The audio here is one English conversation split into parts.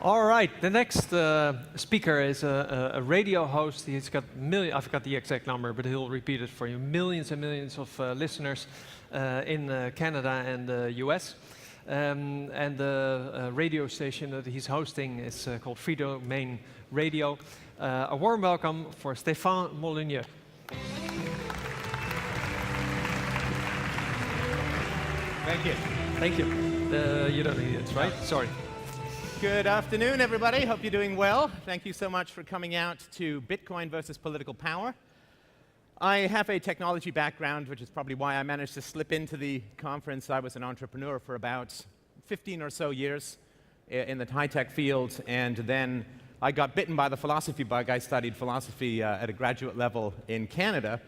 All right, the next speaker is a radio host. He's got I forgot the exact number, but he'll repeat it for you. Millions and millions of listeners in Canada and the US. And the radio station that he's hosting is called Free Domain Radio. A warm welcome for Stefan Molyneux. Thank you. Thank you. You don't need it, right? Sorry. Good afternoon, everybody. Hope you're doing well. Thank you so much for coming out to Bitcoin versus political power. I have a technology background, which is probably why I managed to slip into the conference. I was an entrepreneur for about 15 or so years in the high-tech field, and then I got bitten by the philosophy bug. I studied philosophy at a graduate level in Canada,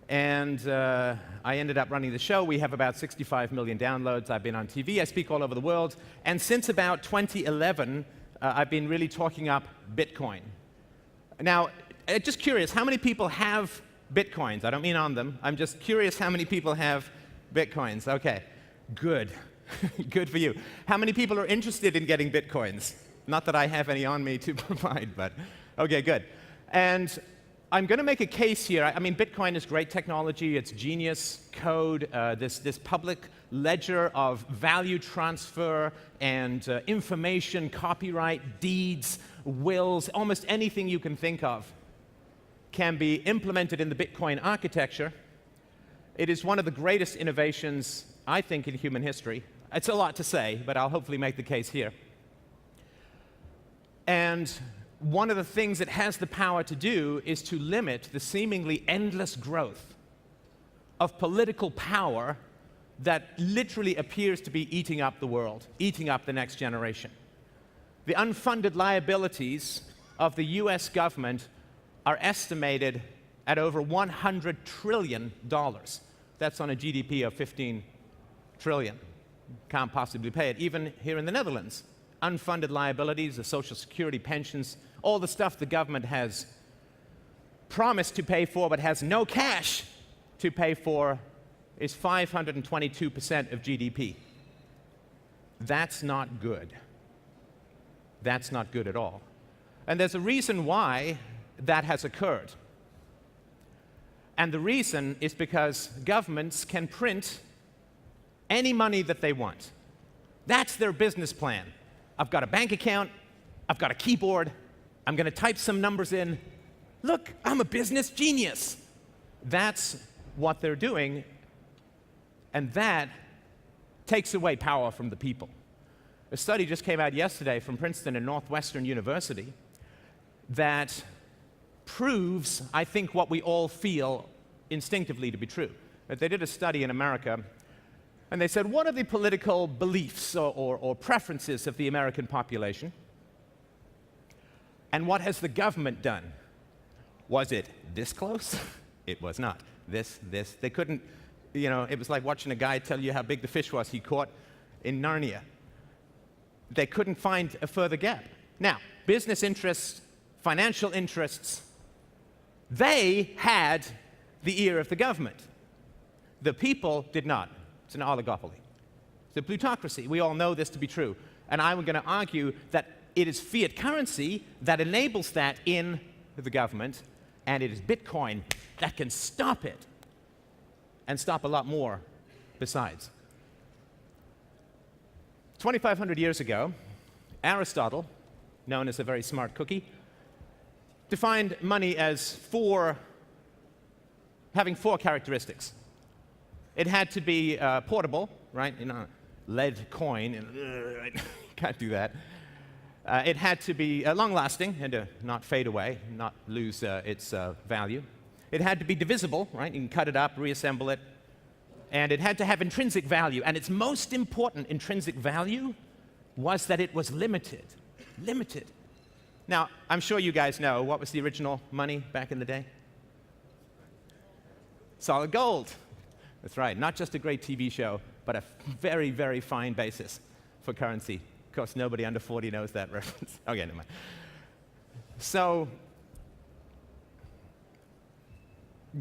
and I ended up running the show. We have about 65 million downloads. I've been on TV. I speak all over the world. And since about 2011, I've been really talking up Bitcoin. Now, just curious, how many people have Bitcoins? I don't mean on them. I'm just curious how many people have Bitcoins. OK, good. Good for you. How many people are interested in getting Bitcoins? Not that I have any on me to provide, but OK, good. And I'm going to make a case here. I mean, Bitcoin is great technology. It's genius code, this public ledger of value transfer and information, copyright, deeds, wills, almost anything you can think of can be implemented in the Bitcoin architecture. It is one of the greatest innovations, I think, in human history. It's a lot to say, but I'll hopefully make the case here. And one of the things it has the power to do is to limit the seemingly endless growth of political power that literally appears to be eating up the world, eating up the next generation. The unfunded liabilities of the US government are estimated at over $100 trillion. That's on a GDP of 15 trillion. Can't possibly pay it, even here in the Netherlands. Unfunded liabilities, the Social Security, pensions, all the stuff the government has promised to pay for but has no cash to pay for is 522% of GDP. That's not good. That's not good at all. And there's a reason why that has occurred. And the reason is because governments can print any money that they want. That's their business plan. I've got a bank account, I've got a keyboard, I'm going to type some numbers in. Look, I'm a business genius. That's what they're doing, and that takes away power from the people. A study just came out yesterday from Princeton and Northwestern University that proves, I think, what we all feel instinctively to be true. They did a study in America, and they said, what are the political beliefs or preferences of the American population? And what has the government done? Was it this close? It was not. This. They couldn't, it was like watching a guy tell you how big the fish was he caught in Narnia. They couldn't find a further gap. Now, business interests, financial interests, they had the ear of the government. The people did not. It's an oligopoly. It's a plutocracy. We all know this to be true. And I'm going to argue that it is fiat currency that enables that in the government, and it is Bitcoin that can stop it, and stop a lot more besides. 2,500 years ago, Aristotle, known as a very smart cookie, defined money as having four characteristics. It had to be portable, right? Lead coin, right? Can't do that. It had to be long-lasting and to not fade away, not lose its value. It had to be divisible, right? You can cut it up, reassemble it. And it had to have intrinsic value. And its most important intrinsic value was that it was limited. Limited. Now, I'm sure you guys know, what was the original money back in the day? Solid gold. That's right. Not just a great TV show, but a very, very fine basis for currency. Of course, nobody under 40 knows that reference. Okay, never mind. So,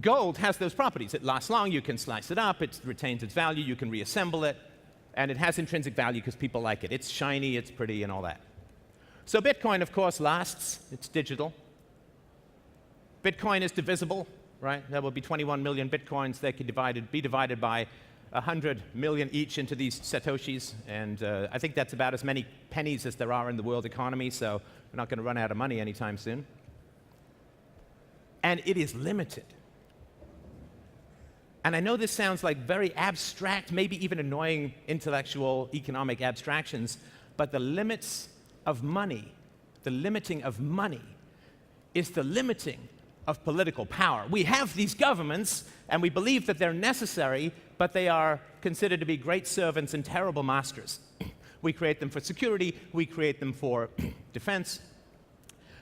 gold has those properties. It lasts long, you can slice it up, it retains its value, you can reassemble it, and it has intrinsic value because people like it. It's shiny, it's pretty, and all that. So Bitcoin, of course, lasts. It's digital. Bitcoin is divisible, right? There will be 21 million Bitcoins. They could be divided by 100 million each into these Satoshis. And I think that's about as many pennies as there are in the world economy, so we're not going to run out of money anytime soon. And it is limited. And I know this sounds like very abstract, maybe even annoying intellectual economic abstractions, but the limits of money, the limiting of money, is the limiting of political power. We have these governments, and we believe that they're necessary, but they are considered to be great servants and terrible masters. We create them for security, we create them for defense,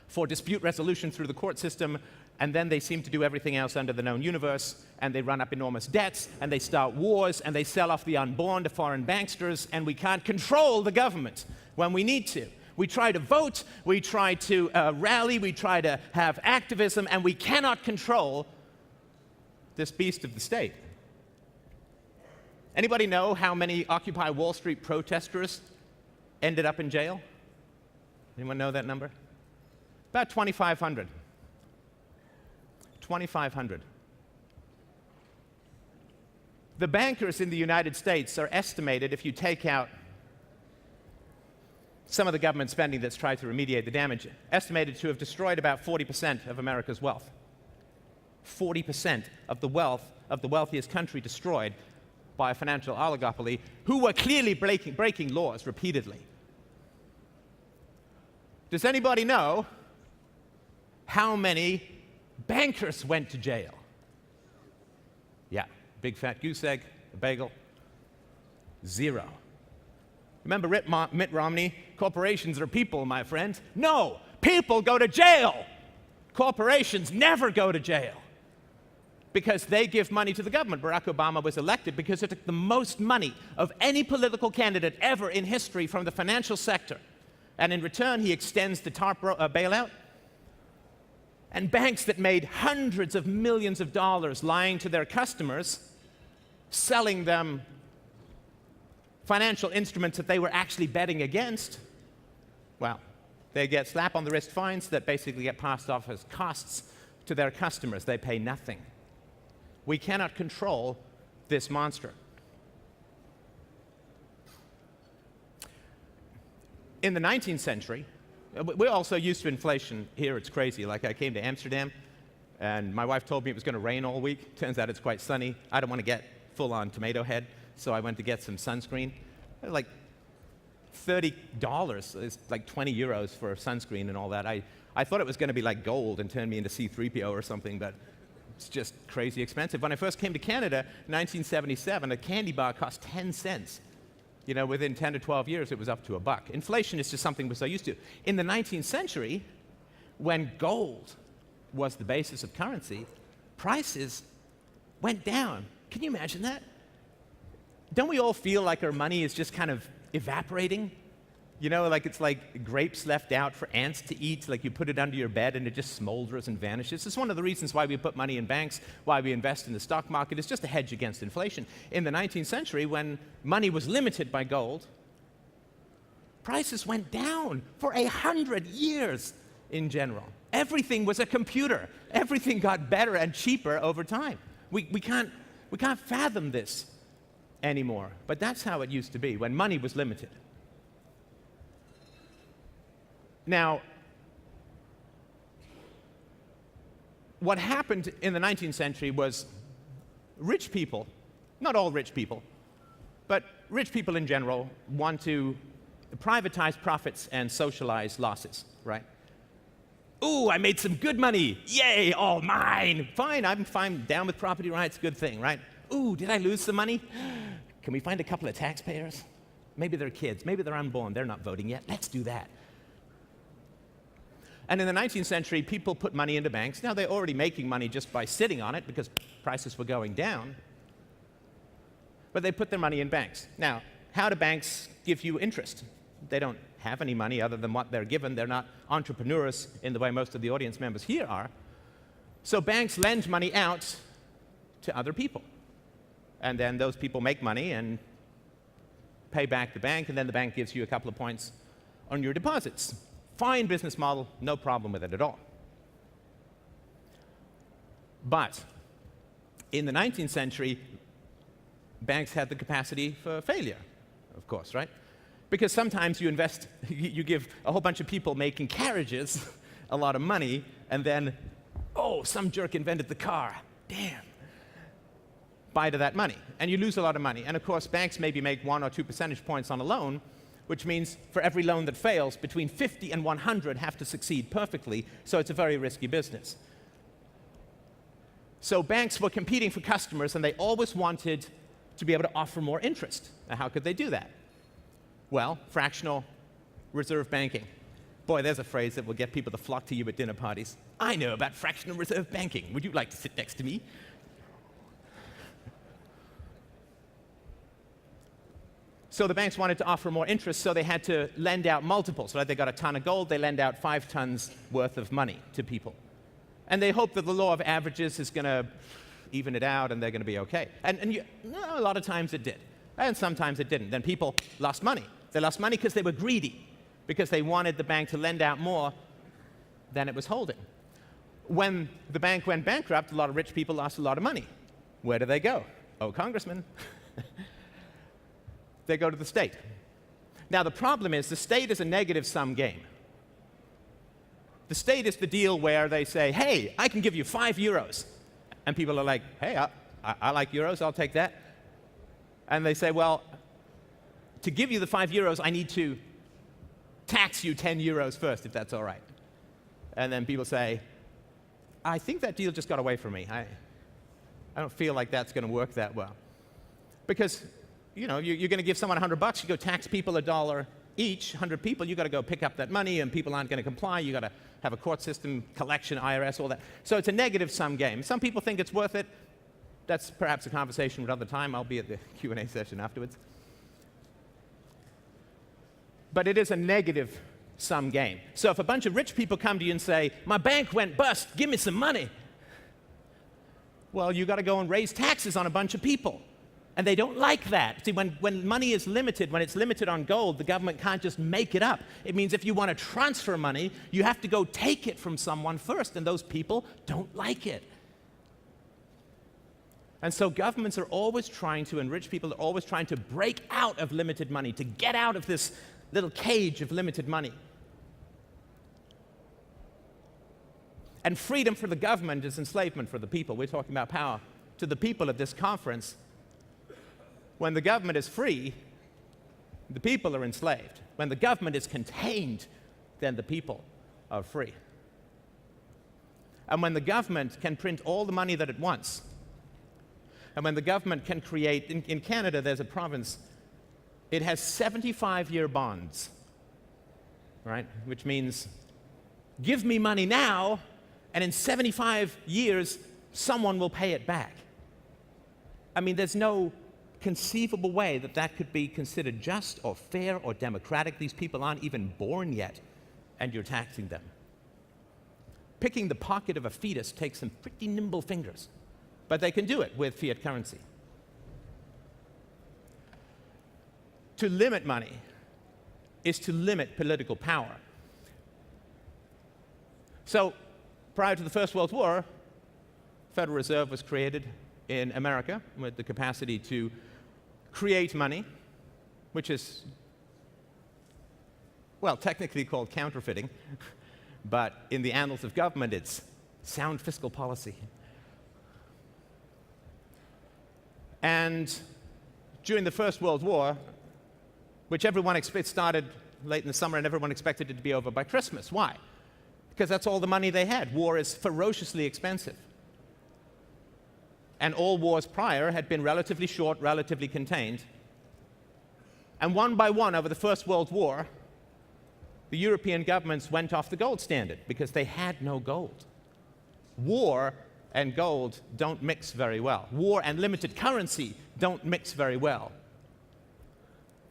for dispute resolution through the court system, and then they seem to do everything else under the known universe, and they run up enormous debts, and they start wars, and they sell off the unborn to foreign banksters, and we can't control the government when we need to. We try to vote, we try to rally, we try to have activism, and we cannot control this beast of the state. Anybody know how many Occupy Wall Street protesters ended up in jail? Anyone know that number? About 2,500. 2,500. The bankers in the United States are estimated, if you take out some of the government spending that's tried to remediate the damage, estimated to have destroyed about 40% of America's wealth. 40% of the wealth of the wealthiest country destroyed by a financial oligopoly who were clearly breaking laws repeatedly. Does anybody know how many bankers went to jail? Yeah, big fat goose egg, a bagel. 0. Remember Mitt Romney? Corporations are people, my friend. No, people go to jail. Corporations never go to jail because they give money to the government. Barack Obama was elected because it took the most money of any political candidate ever in history from the financial sector. And in return, he extends the TARP bailout. And banks that made hundreds of millions of dollars lying to their customers, selling them financial instruments that they were actually betting against, well, they get slap-on-the-wrist fines that basically get passed off as costs to their customers. They pay nothing. We cannot control this monster. In the 19th century, we're also used to inflation here. It's crazy. Like, I came to Amsterdam, and my wife told me it was going to rain all week. Turns out it's quite sunny. I don't want to get full-on tomato head, so I went to get some sunscreen. Like $30 is like 20 euros for sunscreen and all that. I thought it was going to be like gold and turn me into C-3PO or something, but it's just crazy expensive. When I first came to Canada in 1977, a candy bar cost 10 cents. You know, within 10 to 12 years, it was up to $1. Inflation is just something we're so used to. In the 19th century, when gold was the basis of currency, prices went down. Can you imagine that? Don't we all feel like our money is just kind of evaporating? You know, like it's like grapes left out for ants to eat, like you put it under your bed and it just smolders and vanishes. It's one of the reasons why we put money in banks, why we invest in the stock market. It's just a hedge against inflation. In the 19th century, when money was limited by gold, prices went down for 100 years in general. Everything was a computer. Everything got better and cheaper over time. We can't fathom this anymore. But that's how it used to be, when money was limited. Now, what happened in the 19th century was rich people, not all rich people, but rich people in general want to privatize profits and socialize losses, right? Ooh, I made some good money. Yay, all mine. Fine, I'm fine, down with property rights, good thing, right? Ooh, did I lose some money? Can we find a couple of taxpayers? Maybe they're kids, maybe they're unborn, they're not voting yet. Let's do that. And in the 19th century, people put money into banks. Now, they're already making money just by sitting on it because prices were going down. But they put their money in banks. Now, how do banks give you interest? They don't have any money other than what they're given. They're not entrepreneurs in the way most of the audience members here are. So banks lend money out to other people. And then those people make money and pay back the bank, and then the bank gives you a couple of points on your deposits. Fine business model, no problem with it at all. But in the 19th century, banks had the capacity for failure, of course, right? Because sometimes you invest, you give a whole bunch of people making carriages a lot of money, and then, oh, some jerk invented the car. Damn. Buy to that money, and you lose a lot of money. And of course, banks maybe make 1 or 2 percentage points on a loan, which means for every loan that fails, between 50 and 100 have to succeed perfectly, so it's a very risky business. So banks were competing for customers, and they always wanted to be able to offer more interest. Now, how could they do that? Well, fractional reserve banking. Boy, there's a phrase that will get people to flock to you at dinner parties. I know about fractional reserve banking. Would you like to sit next to me? So the banks wanted to offer more interest, so they had to lend out multiples. Right? They got a ton of gold, they lend out 5 tons worth of money to people. And they hope that the law of averages is going to even it out and they're going to be okay. And a lot of times it did. And sometimes it didn't. Then people lost money. They lost money because they were greedy, because they wanted the bank to lend out more than it was holding. When the bank went bankrupt, a lot of rich people lost a lot of money. Where do they go? Oh, congressman. They go to the state. Now, the problem is the state is a negative-sum game. The state is the deal where they say, hey, I can give you 5 euros. And people are like, hey, I like euros, I'll take that. And they say, well, to give you the 5 euros, I need to tax you 10 euros first, if that's all right. And then people say, I think that deal just got away from me. I don't feel like that's going to work that well. Because you're going to give someone $100, you go tax people $1 each, 100 people, you got to go pick up that money, and people aren't going to comply. You got to have a court system, collection, IRS, all that. So it's a negative-sum game. Some people think it's worth it. That's perhaps a conversation for another time. I'll be at the Q&A session afterwards. But it is a negative-sum game. So if a bunch of rich people come to you and say, my bank went bust, give me some money, well, you got to go and raise taxes on a bunch of people. And they don't like that. See, when money is limited, when it's limited on gold, the government can't just make it up. It means if you want to transfer money, you have to go take it from someone first, and those people don't like it. And so governments are always trying to, and rich people are always trying to break out of limited money, to get out of this little cage of limited money. And freedom for the government is enslavement for the people. We're talking about power to the people at this conference. When the government is free, the people are enslaved. When the government is contained, then the people are free. And when the government can print all the money that it wants, and when the government can create, in Canada there's a province, it has 75-year bonds, right? Which means, give me money now, and in 75 years, someone will pay it back. I mean, there's no conceivable way that that could be considered just or fair or democratic. These people aren't even born yet, and you're taxing them. Picking the pocket of a fetus takes some pretty nimble fingers, but they can do it with fiat currency. To limit money is to limit political power. So, prior to the First World War, Federal Reserve was created in America with the capacity to create money, which is, well, technically called counterfeiting, but in the annals of government, it's sound fiscal policy. And during the First World War, which everyone started late in the summer and everyone expected it to be over by Christmas. Why? Because that's all the money they had. War is ferociously expensive. And all wars prior had been relatively short, relatively contained. And one by one, over the First World War, the European governments went off the gold standard because they had no gold. War and gold don't mix very well. War and limited currency don't mix very well.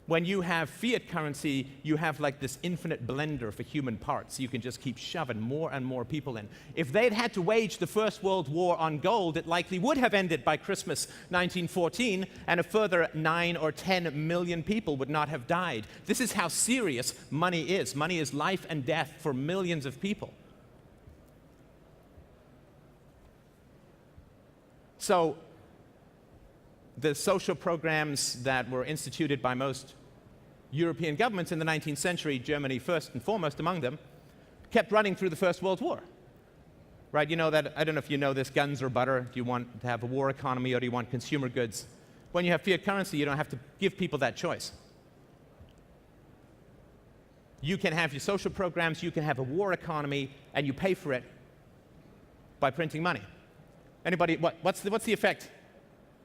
When you have fiat currency, you have like this infinite blender for human parts. You can just keep shoving more and more people in. If they'd had to wage the First World War on gold, it likely would have ended by Christmas 1914, and a further 9 or 10 million people would not have died. This is how serious money is. Money is life and death for millions of people. So, the social programs that were instituted by most European governments in the 19th century, Germany first and foremost among them, kept running through the First World War. Right? You know that, I don't know if you know this, guns or butter. Do you want to have a war economy or do you want consumer goods? When you have fiat currency, you don't have to give people that choice. You can have your social programs, you can have a war economy, and you pay for it by printing money. Anybody, what's the effect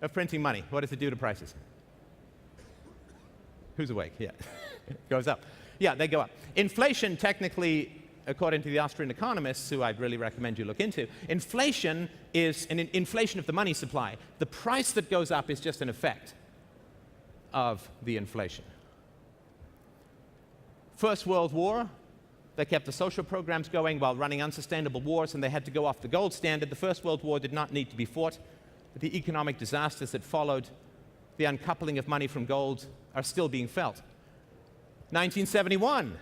of printing money? What does it do to prices? Who's awake? Yeah. It goes up. Yeah, they go up. Inflation, technically, according to the Austrian economists, who I'd really recommend you look into, inflation is an inflation of the money supply. The price that goes up is just an effect of the inflation. First World War, they kept the social programs going while running unsustainable wars, and they had to go off the gold standard. The First World War did not need to be fought. The economic disasters that followed the uncoupling of money from gold are still being felt. 1971,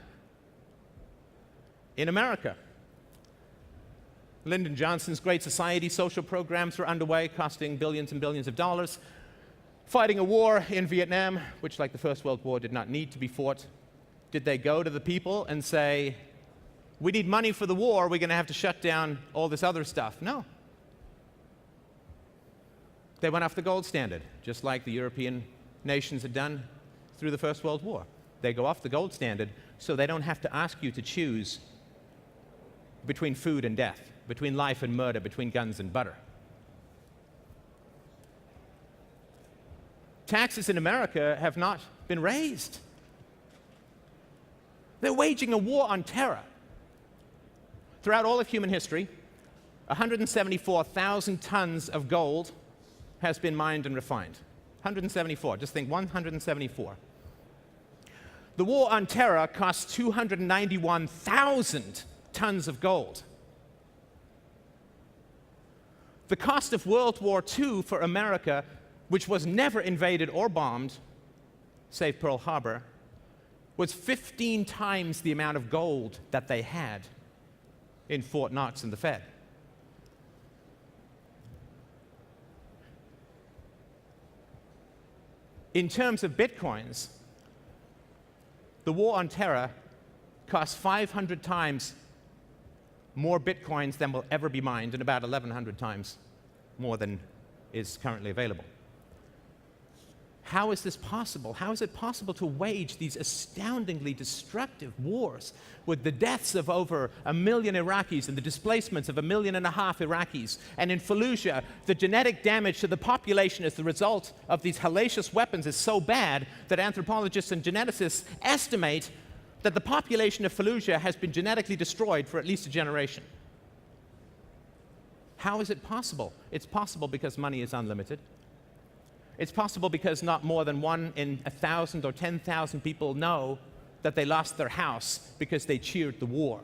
in America, Lyndon Johnson's Great Society social programs were underway, costing billions and billions of dollars, fighting a war in Vietnam, which, like the First World War, did not need to be fought. Did they go to the people and say, we need money for the war, we're going to have to shut down all this other stuff? No. They went off the gold standard, just like the European nations had done through the First World War. They go off the gold standard so they don't have to ask you to choose between food and death, between life and murder, between guns and butter. Taxes in America have not been raised. They're waging a war on terror. Throughout all of human history, 174,000 tons of gold has been mined and refined. 174, just think 174. The war on terror cost 291,000 tons of gold. The cost of World War II for America, which was never invaded or bombed, save Pearl Harbor, was 15 times the amount of gold that they had in Fort Knox and the Fed. In terms of bitcoins, the war on terror costs 500 times more bitcoins than will ever be mined, and about 1,100 times more than is currently available. How is this possible? How is it possible to wage these astoundingly destructive wars with the deaths of over 1 million Iraqis and the displacements of 1.5 million Iraqis? And in Fallujah, the genetic damage to the population as the result of these hellacious weapons is so bad that anthropologists and geneticists estimate that the population of Fallujah has been genetically destroyed for at least a generation. How is it possible? It's possible because money is unlimited. It's possible because not more than 1 in 1,000 or 10,000 people know that they lost their house because they cheered the war.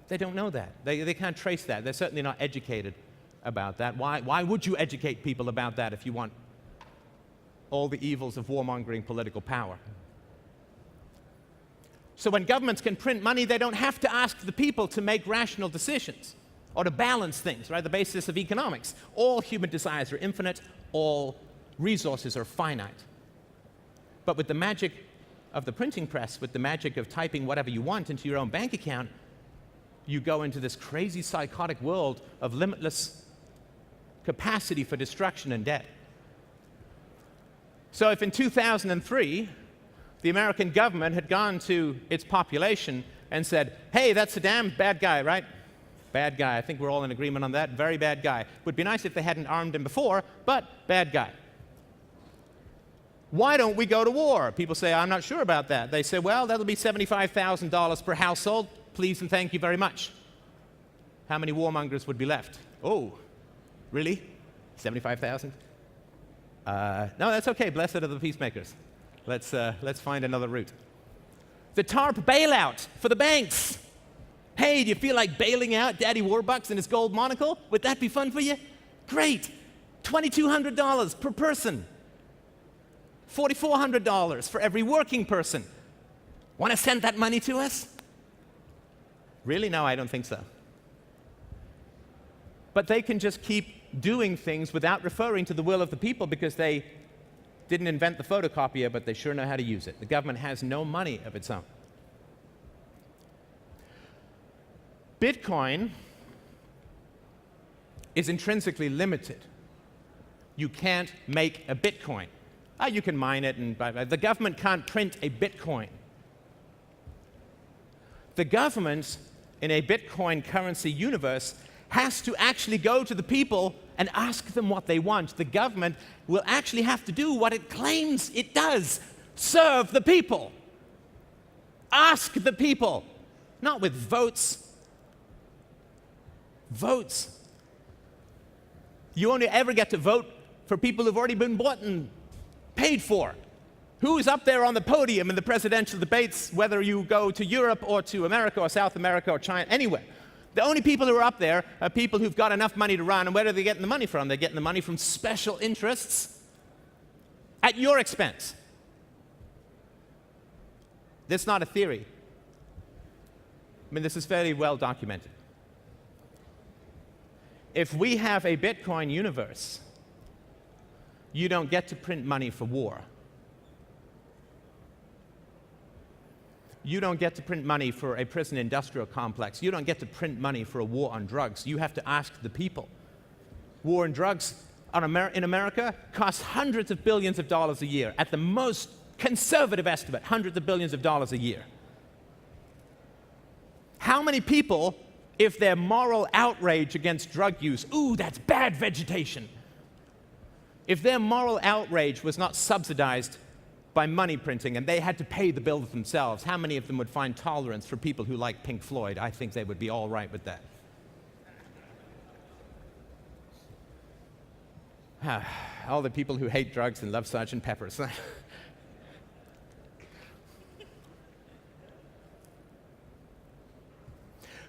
They don't know that. They can't trace that. They're certainly not educated about that. Why would you educate people about that if you want all the evils of warmongering political power? So when governments can print money, they don't have to ask the people to make rational decisions or to balance things, right? The basis of economics. All human desires are infinite. All resources are finite. But with the magic of the printing press, with the magic of typing whatever you want into your own bank account, you go into this crazy psychotic world of limitless capacity for destruction and debt. So if in 2003, the American government had gone to its population and said, hey, that's Saddam, bad guy, right? Bad guy. I think we're all in agreement on that. Very bad guy. Would be nice if they hadn't armed him before, but bad guy. Why don't we go to war? People say, I'm not sure about that. They say, well, that'll be $75,000 per household. Please and thank you very much. How many warmongers would be left? Oh, really? 75,000? No, that's okay. Blessed are the peacemakers. Let's find another route. The TARP bailout for the banks. Hey, do you feel like bailing out Daddy Warbucks and his gold monocle? Would that be fun for you? Great. $2,200 per person. $4,400 for every working person. Want to send that money to us? Really? No, I don't think so. But they can just keep doing things without referring to the will of the people because they didn't invent the photocopier, but they sure know how to use it. The government has no money of its own. Bitcoin is intrinsically limited. You can't make a Bitcoin. You can mine it, and the government can't print a Bitcoin. The government in a Bitcoin currency universe has to actually go to the people and ask them what they want. The government will actually have to do what it claims it does: serve the people. Ask the people, not with votes. Votes. You only ever get to vote for people who've already been bought and paid for. Who's up there on the podium in the presidential debates, whether you go to Europe or to America or South America or China, anywhere? The only people who are up there are people who've got enough money to run, and where are they getting the money from? They're getting the money from special interests at your expense. This is not a theory. I mean, this is fairly well documented. If we have a Bitcoin universe, you don't get to print money for war. You don't get to print money for a prison industrial complex. You don't get to print money for a war on drugs. You have to ask the people. War on drugs in America costs hundreds of billions of dollars a year. At the most conservative estimate, hundreds of billions of dollars a year. How many people, if their moral outrage against drug use, ooh, that's bad vegetation, if their moral outrage was not subsidized by money printing and they had to pay the bills themselves, how many of them would find tolerance for people who like Pink Floyd? I think they would be all right with that. All the people who hate drugs and love Sgt. Pepper's.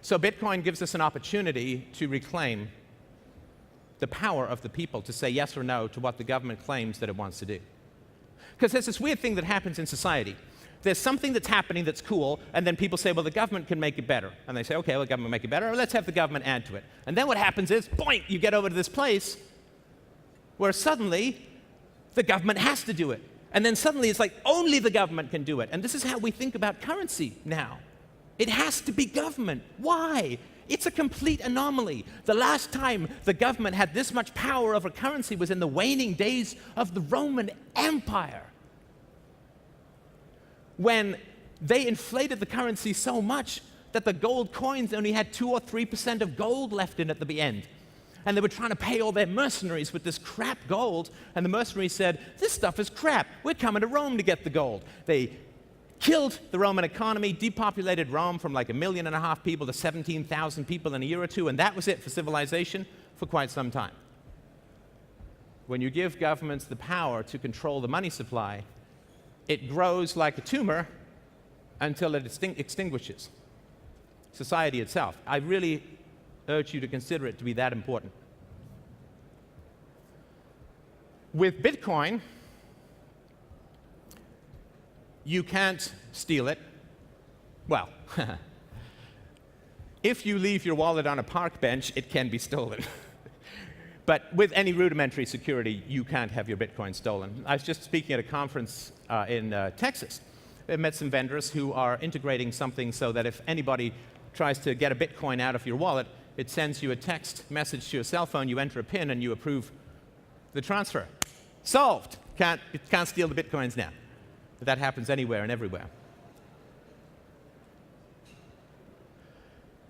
So Bitcoin gives us an opportunity to reclaim the power of the people to say yes or no to what the government claims that it wants to do. Because there's this weird thing that happens in society. There's something that's happening that's cool, and then people say, well, the government can make it better. And they say, okay, well, the government will make it better, or let's have the government add to it. And then what happens is, boink, you get over to this place where suddenly the government has to do it. And then suddenly it's like only the government can do it. And this is how we think about currency now. It has to be government. Why? It's a complete anomaly. The last time the government had this much power over currency was in the waning days of the Roman Empire, when they inflated the currency so much that the gold coins only had 2 or 3% of gold left in at the end. And they were trying to pay all their mercenaries with this crap gold, and the mercenaries said, this stuff is crap. We're coming to Rome to get the gold. They killed the Roman economy, depopulated Rome from like 1.5 million people to 17,000 people in a year or two, and that was it for civilization for quite some time. When you give governments the power to control the money supply, it grows like a tumor until it extinguishes society itself. I really urge you to consider it to be that important. With Bitcoin, you can't steal it. Well, if you leave your wallet on a park bench, it can be stolen. But with any rudimentary security, you can't have your Bitcoin stolen. I was just speaking at a conference in Texas. I met some vendors who are integrating something so that if anybody tries to get a Bitcoin out of your wallet, it sends you a text message to your cell phone, you enter a PIN, and you approve the transfer. Solved. Can't steal the Bitcoins now. But that happens anywhere and everywhere.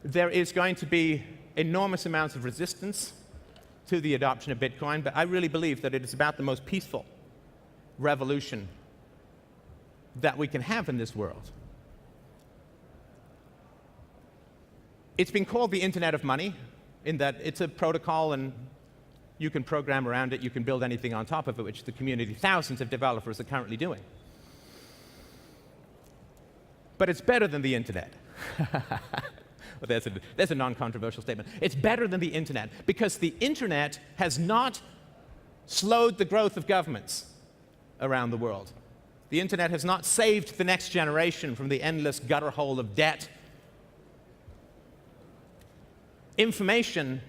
There is going to be enormous amounts of resistance to the adoption of Bitcoin, but I really believe that it is about the most peaceful revolution that we can have in this world. It's been called the Internet of Money, in that it's a protocol and you can program around it, you can build anything on top of it, which the community, thousands of developers are currently doing. But it's better than the internet. Well, there's a non-controversial statement. It's better than the internet because the internet has not slowed the growth of governments around the world. The internet has not saved the next generation from the endless gutter hole of debt. Information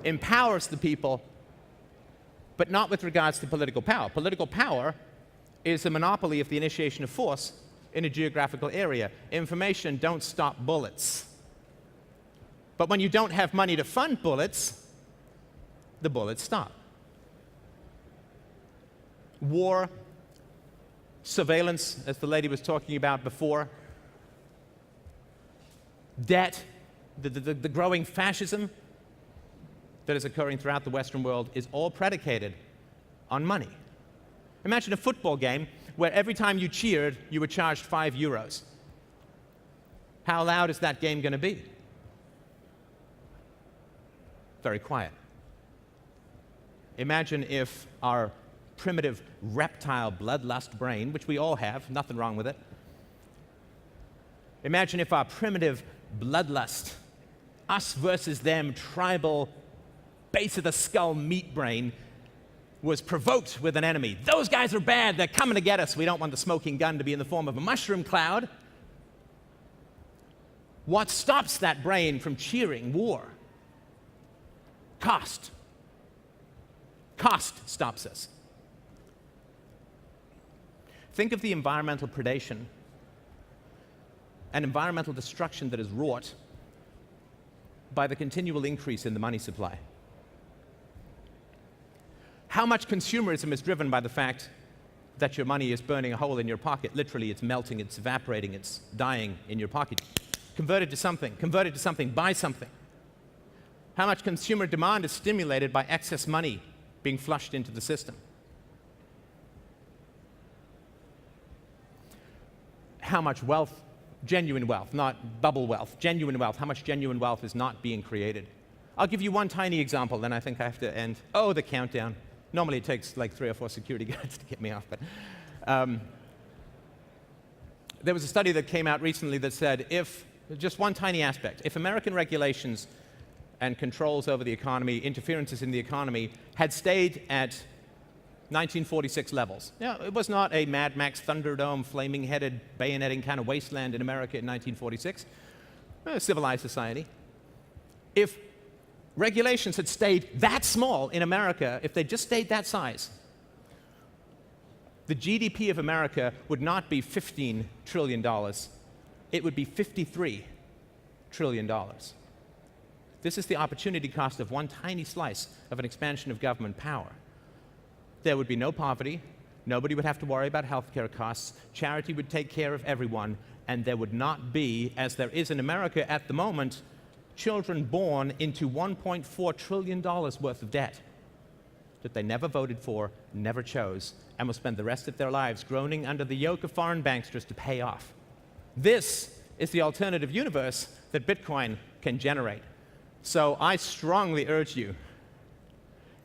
empowers the people, but not with regards to political power. Political power is a monopoly of the initiation of force in a geographical area. Information don't stop bullets. But when you don't have money to fund bullets, the bullets stop. War, surveillance, as the lady was talking about before, debt, the growing fascism that is occurring throughout the Western world is all predicated on money. Imagine a football game where every time you cheered, you were charged €5. How loud is that game going to be? Very quiet. Imagine if our primitive reptile bloodlust brain, which we all have, nothing wrong with it. Imagine if our primitive bloodlust, us versus them, tribal, base of the skull meat brain was provoked with an enemy. Those guys are bad, they're coming to get us. We don't want the smoking gun to be in the form of a mushroom cloud. What stops that brain from cheering war? Cost. Cost stops us. Think of the environmental predation and environmental destruction that is wrought by the continual increase in the money supply. How much consumerism is driven by the fact that your money is burning a hole in your pocket? Literally, it's melting, it's evaporating, it's dying in your pocket. Convert it to something, buy something. How much consumer demand is stimulated by excess money being flushed into the system? How much wealth, genuine wealth, not bubble wealth, genuine wealth, how much genuine wealth is not being created? I'll give you one tiny example, then I think I have to end. Oh, the countdown. Normally it takes like 3 or 4 security guards to get me off, but there was a study that came out recently that said just one tiny aspect, if American regulations and controls over the economy, interferences in the economy, had stayed at 1946 levels. Now, it was not a Mad Max Thunderdome, flaming-headed, bayoneting kind of wasteland in America in 1946. A civilized society. If regulations had stayed that small in America, if they just stayed that size, the GDP of America would not be $15 trillion. It would be $53 trillion. This is the opportunity cost of one tiny slice of an expansion of government power. There would be no poverty, nobody would have to worry about healthcare costs, charity would take care of everyone, and there would not be, as there is in America at the moment, children born into $1.4 trillion worth of debt that they never voted for, never chose, and will spend the rest of their lives groaning under the yoke of foreign banksters to pay off. This is the alternative universe that Bitcoin can generate. So I strongly urge you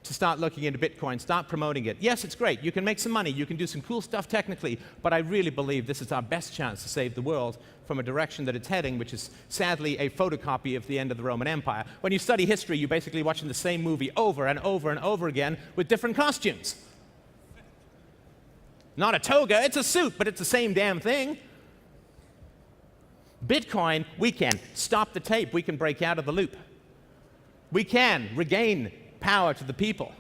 to start looking into Bitcoin, start promoting it. Yes, it's great. You can make some money. You can do some cool stuff technically. But I really believe this is our best chance to save the world from a direction that it's heading, which is sadly a photocopy of the end of the Roman Empire. When you study history, you're basically watching the same movie over and over and over again with different costumes. Not a toga, it's a suit, but it's the same damn thing. Bitcoin, we can stop the tape. We can break out of the loop. We can regain power to the people.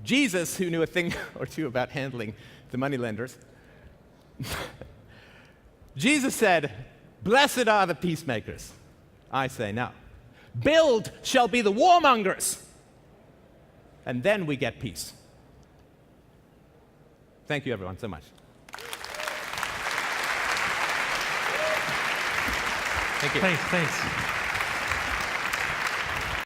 Jesus, who knew a thing or two about handling the moneylenders, Jesus said, "Blessed are the peacemakers." I say no. "Build shall be the warmongers." And then we get peace. Thank you, everyone, so much. Thank you. Thanks.